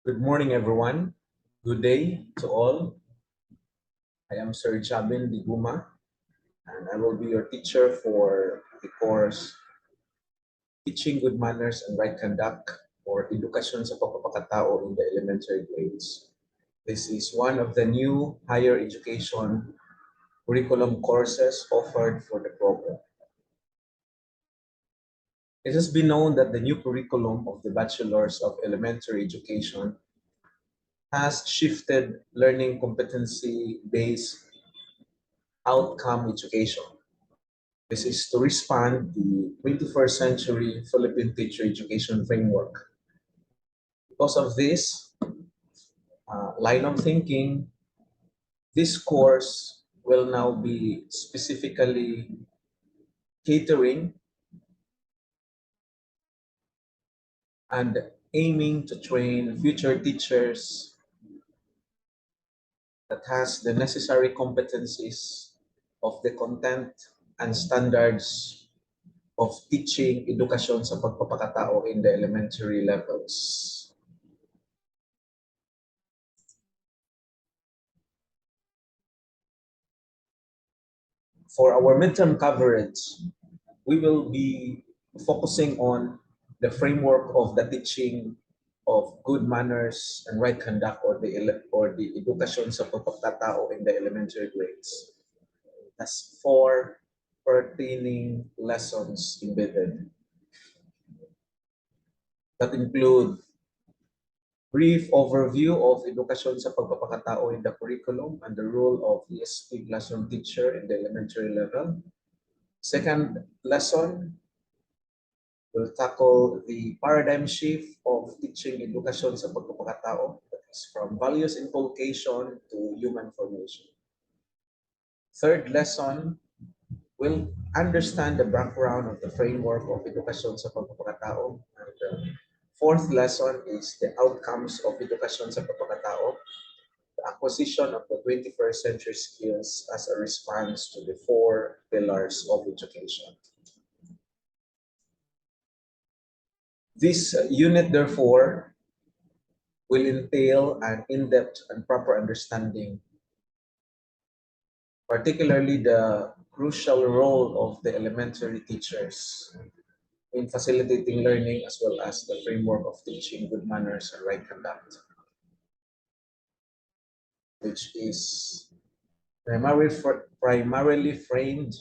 Good morning, everyone. Good day to all. I am Sir Jabin Diguma, and I will be your teacher for the course Teaching Good Manners and Right Conduct or Edukasyon sa Pagpapakatao in the elementary grades. This is one of the new higher education curriculum courses offered for the program. It has been known that the new curriculum of the Bachelors of Elementary Education has shifted learning competency-based outcome education. This is to respond the 21st century Philippine teacher education framework. Because of this line of thinking, this course will now be specifically catering and aiming to train future teachers that has the necessary competencies of the content and standards of teaching edukasyon sa pagpapakatao in the elementary levels. For our midterm coverage, we will be focusing on the framework of the teaching of good manners and right conduct or the edukasyon sa pagpapakatao in the elementary grades. That's 4 pertaining lessons embedded that include brief overview of edukasyon sa pagpapakatao in the curriculum and the role of EsP classroom teacher in the elementary level. Second lesson will tackle the paradigm shift of teaching edukasyon sa pagpapakatao, that is from values inculcation to human formation. Third lesson will understand the background of the framework of edukasyon sa pagpapakatao. And the fourth lesson is the outcomes of edukasyon sa pagpapakatao, the acquisition of the 21st century skills as a response to the 4 pillars of education. This unit, therefore, will entail an in-depth and proper understanding, particularly the crucial role of the elementary teachers in facilitating learning as well as the framework of teaching good manners and right conduct, which is primarily framed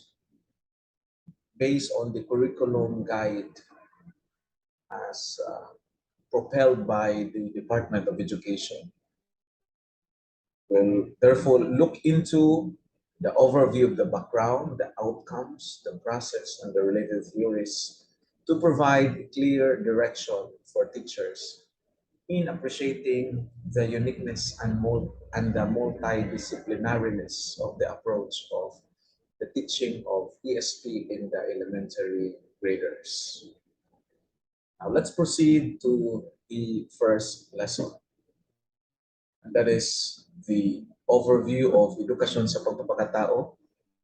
based on the curriculum guide as propelled by the Department of Education. We'll therefore look into the overview of the background, the outcomes, the process, and the related theories to provide clear direction for teachers in appreciating the uniqueness and the multidisciplinariness of the approach of the teaching of ESP in the elementary graders. Now let's proceed to the first lesson. And that is the overview of edukasyon sa pagpapakatao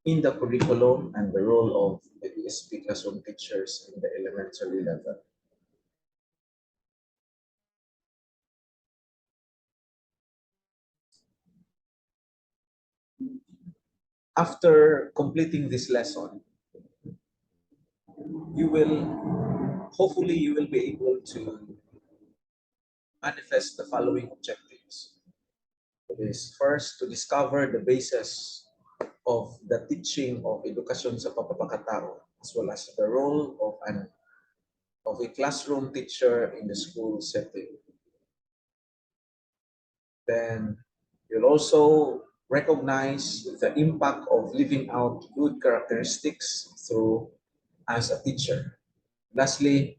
in the curriculum and the role of the ESP classroom teachers in the elementary level. After completing this lesson, hopefully you will be able to manifest the following objectives. It is first to discover the basis of the teaching of edukasyon sa pagpapakatao as well as the role of a classroom teacher in the school setting. Then you'll also recognize the impact of living out good characteristics through as a teacher. Lastly,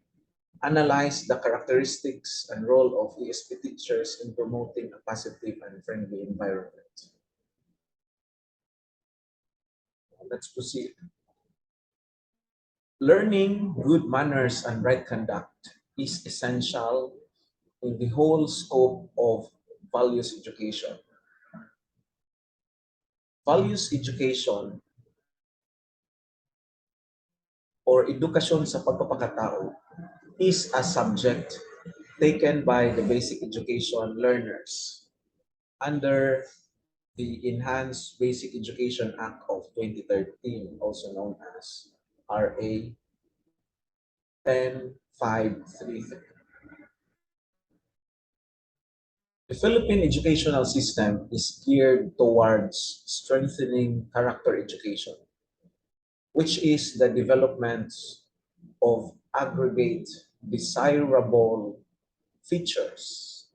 analyze the characteristics and role of ESP teachers in promoting a positive and friendly environment. Let's proceed. Learning good manners and right conduct is essential in the whole scope of values education. Values education or edukasyon sa pagpapakatao is a subject taken by the basic education learners under the Enhanced Basic Education Act of 2013, also known as RA 10533. The Philippine educational system is geared towards strengthening character education, which is the development of aggregate desirable features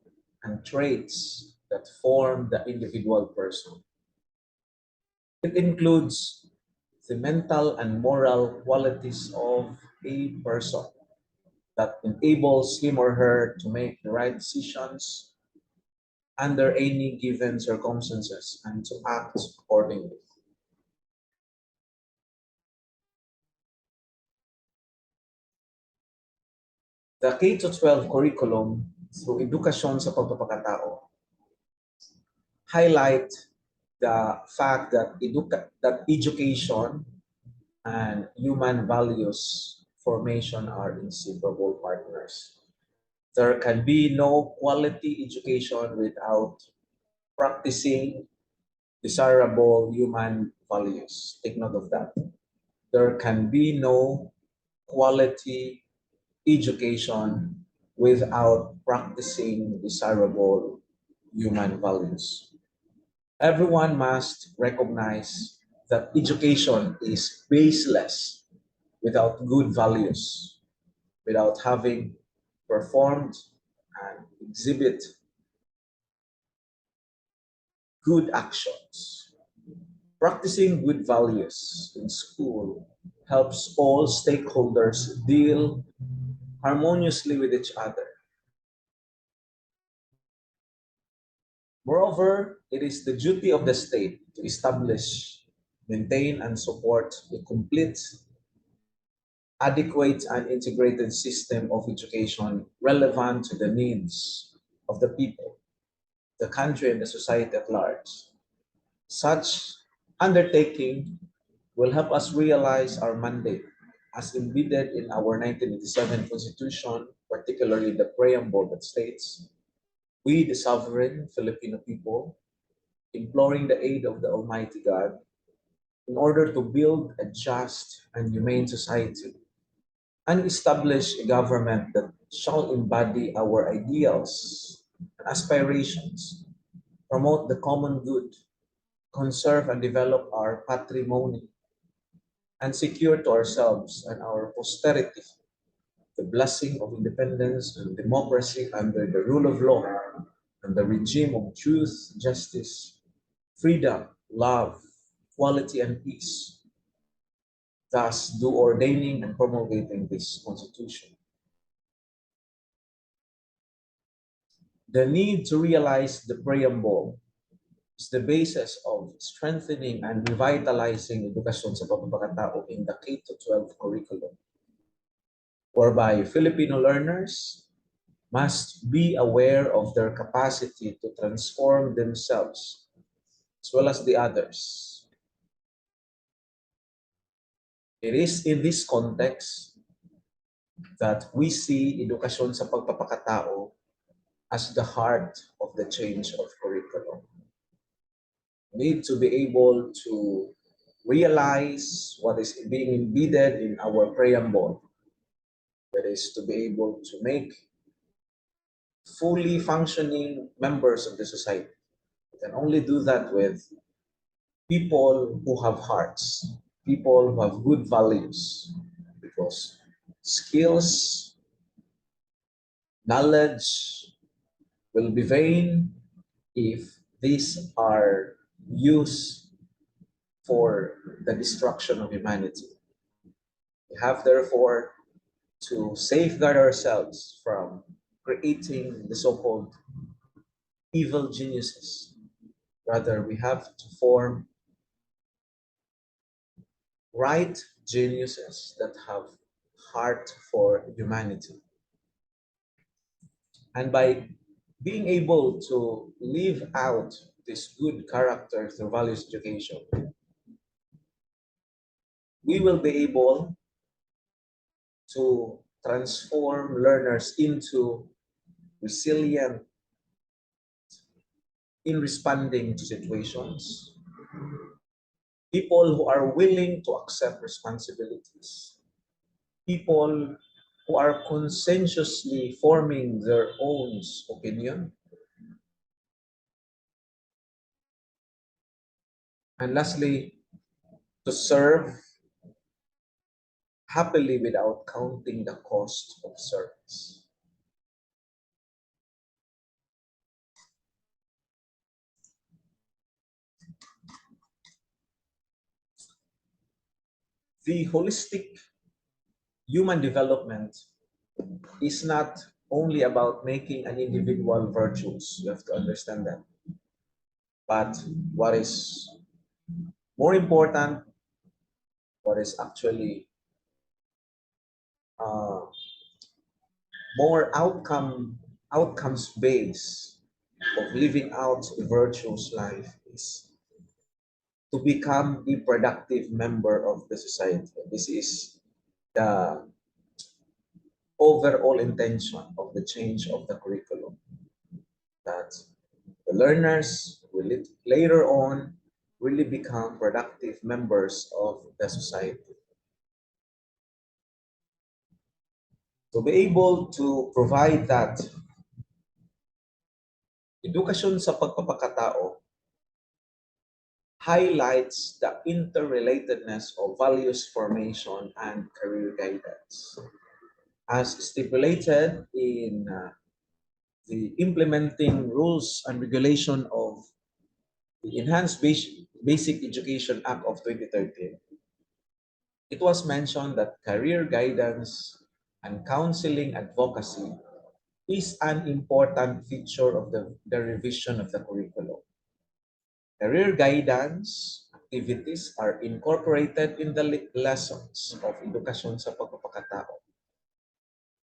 and traits that form the individual person. It includes the mental and moral qualities of a person that enables him or her to make the right decisions under any given circumstances and to act accordingly. The K-12 curriculum through Edukasyon sa Pagpapakatao highlight the fact that education and human values formation are inseparable partners. There can be no quality education without practicing desirable human values. Take note of that. There can be no quality education without practicing desirable human values. Everyone must recognize that education is baseless without good values, without having performed and exhibit good actions. Practicing good values in school helps all stakeholders deal harmoniously with each other. Moreover, it is the duty of the state to establish, maintain, and support a complete, adequate, and integrated system of education relevant to the needs of the people, the country, and the society at large. Such undertaking will help us realize our mandate as embedded in our 1987 Constitution, particularly the preamble that states, "We, the sovereign Filipino people, imploring the aid of the Almighty God, in order to build a just and humane society and establish a government that shall embody our ideals and aspirations, promote the common good, conserve and develop our patrimony, and secure to ourselves and our posterity the blessing of independence and democracy under the rule of law and the regime of truth, justice, freedom, love, equality, and peace, thus do ordaining and promulgating this Constitution." The need to realize the preamble is the basis of strengthening and revitalizing edukasyon sa pagpapakatao in the K-12 curriculum, whereby Filipino learners must be aware of their capacity to transform themselves as well as the others. It is in this context that we see edukasyon sa pagpapakatao as the heart of the change of curriculum. We need to be able to realize what is being embedded in our preamble. That is to be able to make fully functioning members of the society. We can only do that with people who have hearts, people who have good values, because skills, knowledge will be vain if these are used for the destruction of humanity. We have therefore to safeguard ourselves from creating the so-called evil geniuses. Rather, we have to form right geniuses that have heart for humanity. And by being able to live out this good character through values education, we will be able to transform learners into resilient in responding to situations, people who are willing to accept responsibilities, people who are conscientiously forming their own opinion, and lastly, to serve happily without counting the cost of service. The holistic human development is not only about making an individual virtuous, you have to understand that. But what is more important, what is actually uh, more outcomes based of living out a virtuous life is to become a productive member of the society. This is the overall intention of the change of the curriculum, that the learners will later on really become productive members of the society. To be able to provide that, edukasyon sa pagpapakatao highlights the interrelatedness of values formation and career guidance. As stipulated in the implementing rules and regulation of the Enhanced Basic Education Act of 2013, it was mentioned that career guidance and counseling advocacy is an important feature of the revision of the curriculum. Career guidance activities are incorporated in the lessons of Edukasyon sa Pagpapakatao.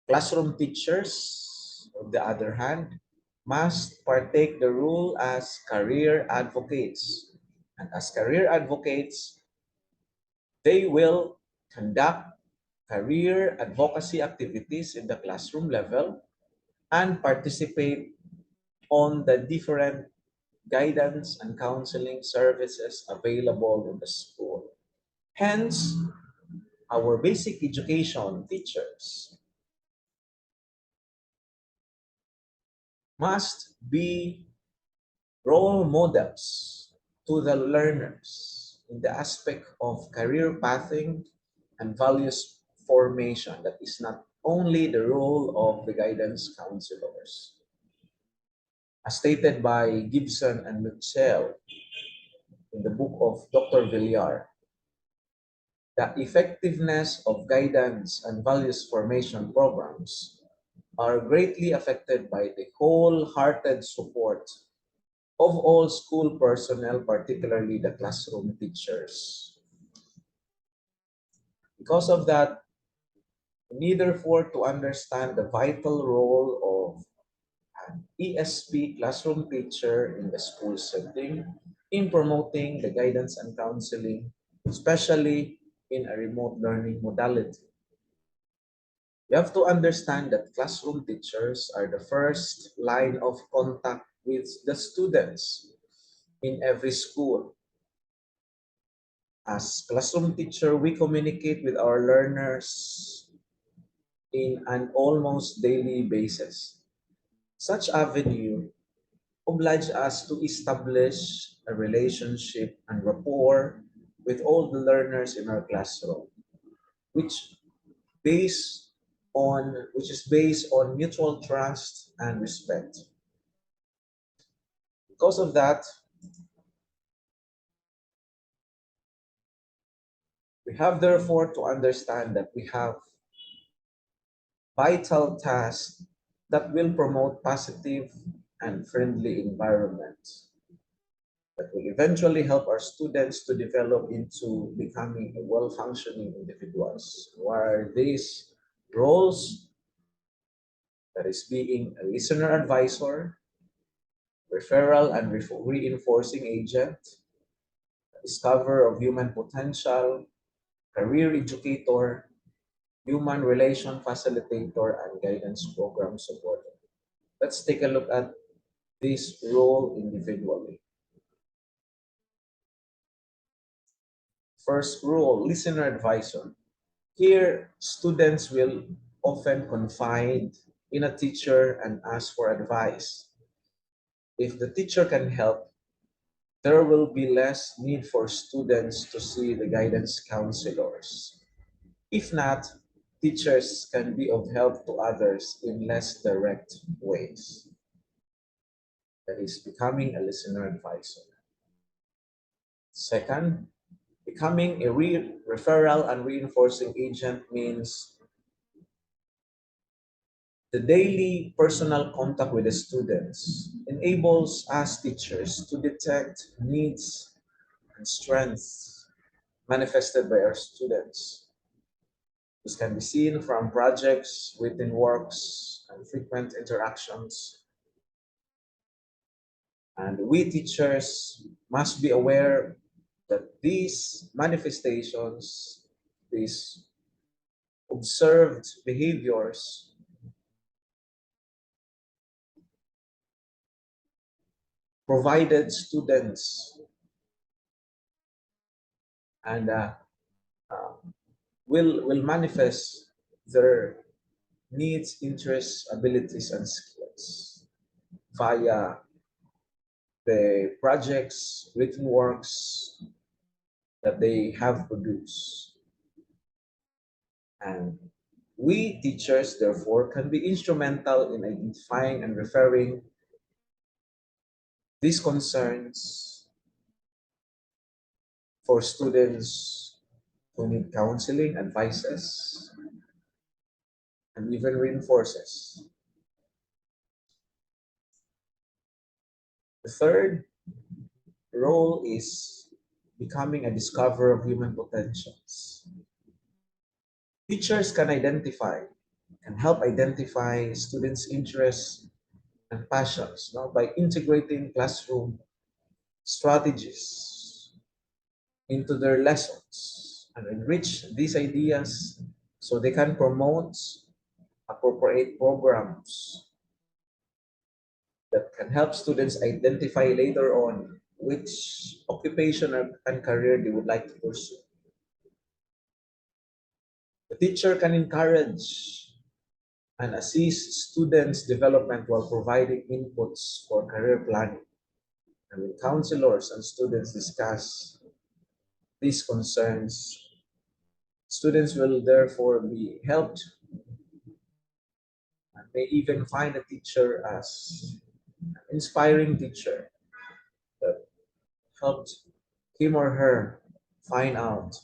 Classroom teachers, on the other hand, must partake the role as career advocates. And as career advocates, they will conduct career advocacy activities in the classroom level and participate on the different guidance and counseling services available in the school. Hence, our basic education teachers must be role models to the learners in the aspect of career pathing and values formation. That is not only the role of the guidance counselors. As stated by Gibson and Mitchell in the book of Dr. Villar, the effectiveness of guidance and values formation programs are greatly affected by the wholehearted support of all school personnel, particularly the classroom teachers. Because of that, we need therefore to understand the vital role of an ESP classroom teacher in the school setting in promoting the guidance and counseling, especially in a remote learning modality. You have to understand that classroom teachers are the first line of contact with the students in every school. As classroom teacher, we communicate with our learners in an almost daily basis. Such avenue oblige us to establish a relationship and rapport with all the learners in our classroom, which which is based on mutual trust and respect. Because of that, we have therefore to understand that we have vital tasks that will promote positive and friendly environments that will eventually help our students to develop into becoming well-functioning individuals. What are these roles? That is being a listener advisor, referral and reinforcing agent, discoverer of human potential, career educator, human relation facilitator, and guidance program supporter. Let's take a look at this role individually. First role, listener advisor. Here, students will often confide in a teacher and ask for advice. If the teacher can help, there will be less need for students to see the guidance counselors. If not, teachers can be of help to others in less direct ways. That is becoming a listener advisor. Second, becoming a referral and reinforcing agent means the daily personal contact with the students enables us teachers to detect needs and strengths manifested by our students. This can be seen from projects, written works, and frequent interactions. And we teachers must be aware that these manifestations, these observed behaviors, provided students and uh, will manifest their needs, interests, abilities, and skills via the projects, written works that they have produced. And we teachers, therefore, can be instrumental in identifying and referring these concerns for students who need counseling, advices, and even reinforces. The third role is becoming a discoverer of human potentials. Teachers can help identify students' interests and passions by integrating classroom strategies into their lessons and enrich these ideas so they can promote appropriate programs that can help students identify later on which occupation and career they would like to pursue. The teacher can encourage and assist students' development while providing inputs for career planning. And when counselors and students discuss these concerns, students will therefore be helped and may even find a teacher as an inspiring teacher that helped him or her find out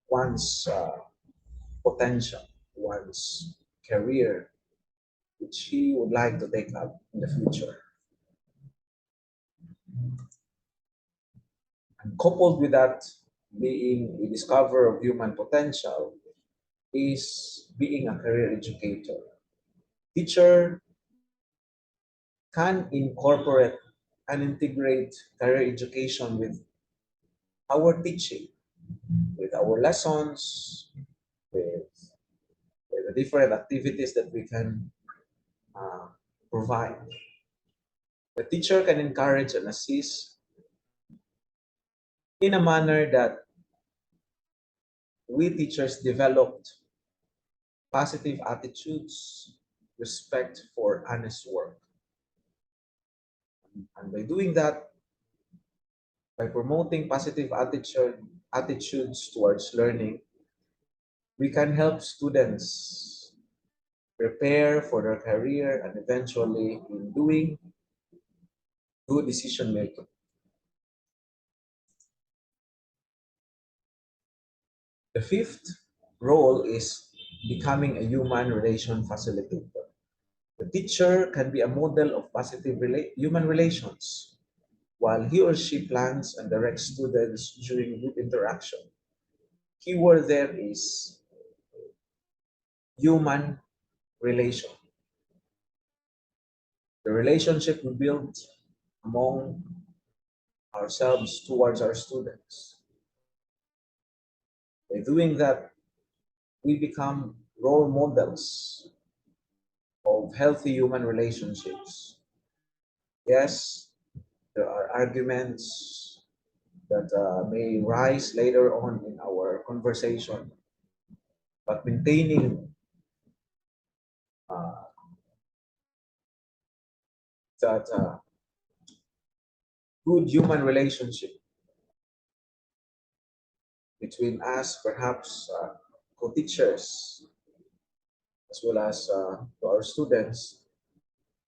one's potential, one's career, which he would like to take up in the future. And coupled with that, being a discoverer of human potential is being a career educator. Teacher can incorporate and integrate career education with our teaching, with our lessons, with, with the different activities that we can uh, provide. The teacher can encourage and assist in a manner that we teachers developed positive attitudes, respect for honest work. And by doing that, by promoting positive attitudes towards learning, we can help students prepare for their career and eventually in doing good decision making. The fifth role is becoming a human relation facilitator. The teacher can be a model of positive human relations while he or she plans and directs students during group interaction. Keyword there is human relation. The relationship we build among ourselves towards our students. By doing that, we become role models of healthy human relationships. Yes, there are arguments that may rise later on in our conversation, but maintaining uh, that good human relationship between us, perhaps co-teachers, as well as to our students,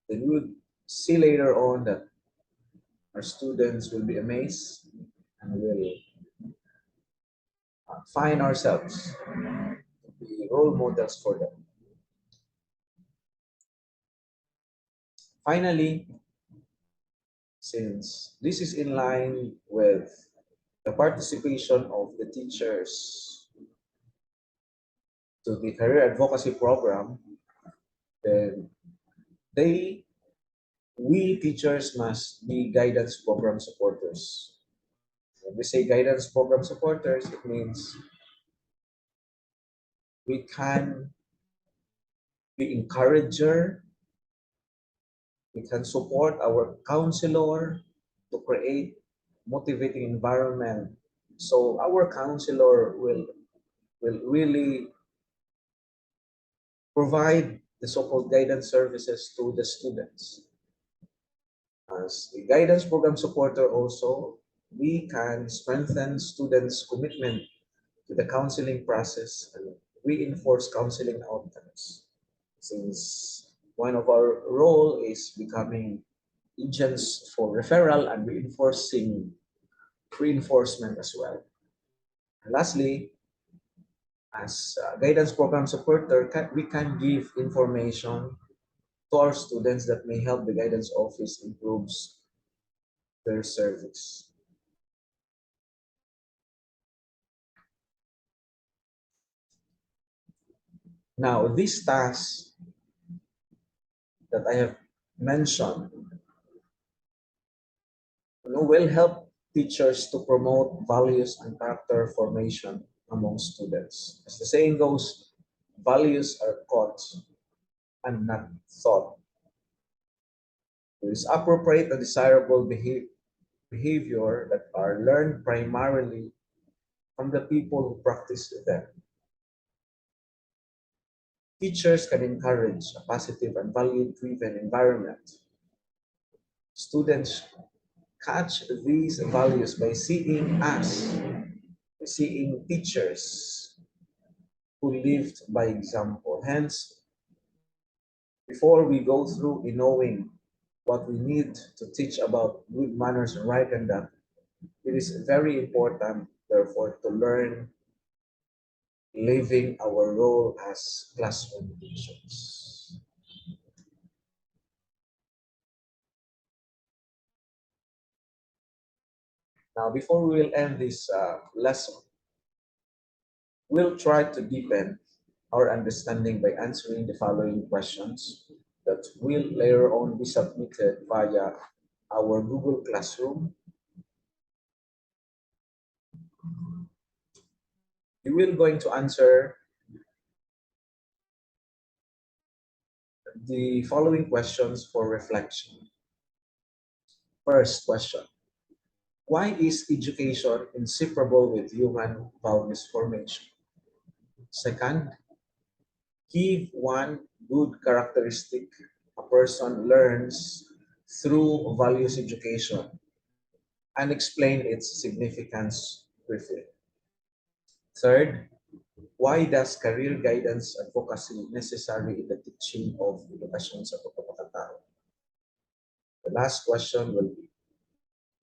then we will see later on that our students will be amazed and will find ourselves to be role models for them. Finally, since this is in line with the participation of the teachers to the career advocacy program, then they, we teachers must be guidance program supporters. When we say guidance program supporters, it means we can be encourager, we can support our counselor to create motivating environment. So our counselor will really provide the so-called guidance services to the students. As a guidance program supporter also, we can strengthen students' commitment to the counseling process and reinforce counseling outcomes. Since one of our role is becoming agents for referral and reinforcement as well. And lastly, as a guidance program supporter, we can give information to our students that may help the guidance office improves their service. Now, these tasks that I have mentioned will help teachers to promote values and character formation among students. As the saying goes, values are caught and not thought. It is appropriate and desirable behavior that are learned primarily from the people who practice them. Teachers can encourage a positive and value-driven environment. Students catch these values by seeing teachers who lived by example. Hence, before we go through in knowing what we need to teach about good manners and right conduct, it is very important, therefore, to learn living our role as classroom teachers. Now, before we will end this lesson, we'll try to deepen our understanding by answering the following questions that will later on be submitted via our Google Classroom. You will going to answer the following questions for reflection. First question, why is education inseparable with human values formation? Second, give one good characteristic a person learns through values education and explain its significance briefly. Third, why does career guidance advocacy necessary in the teaching of edukasyon sa pagpapakatao? The last question will be,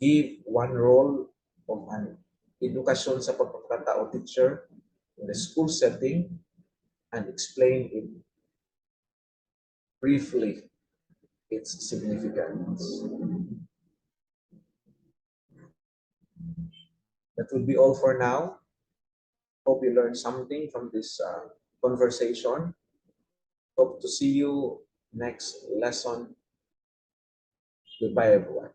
give one role of an edukasyon sa pagpapakatao teacher in the school setting and explain it briefly its significance. That will be all for now. Hope you learned something from this conversation. Hope to see you next lesson. Goodbye, everyone.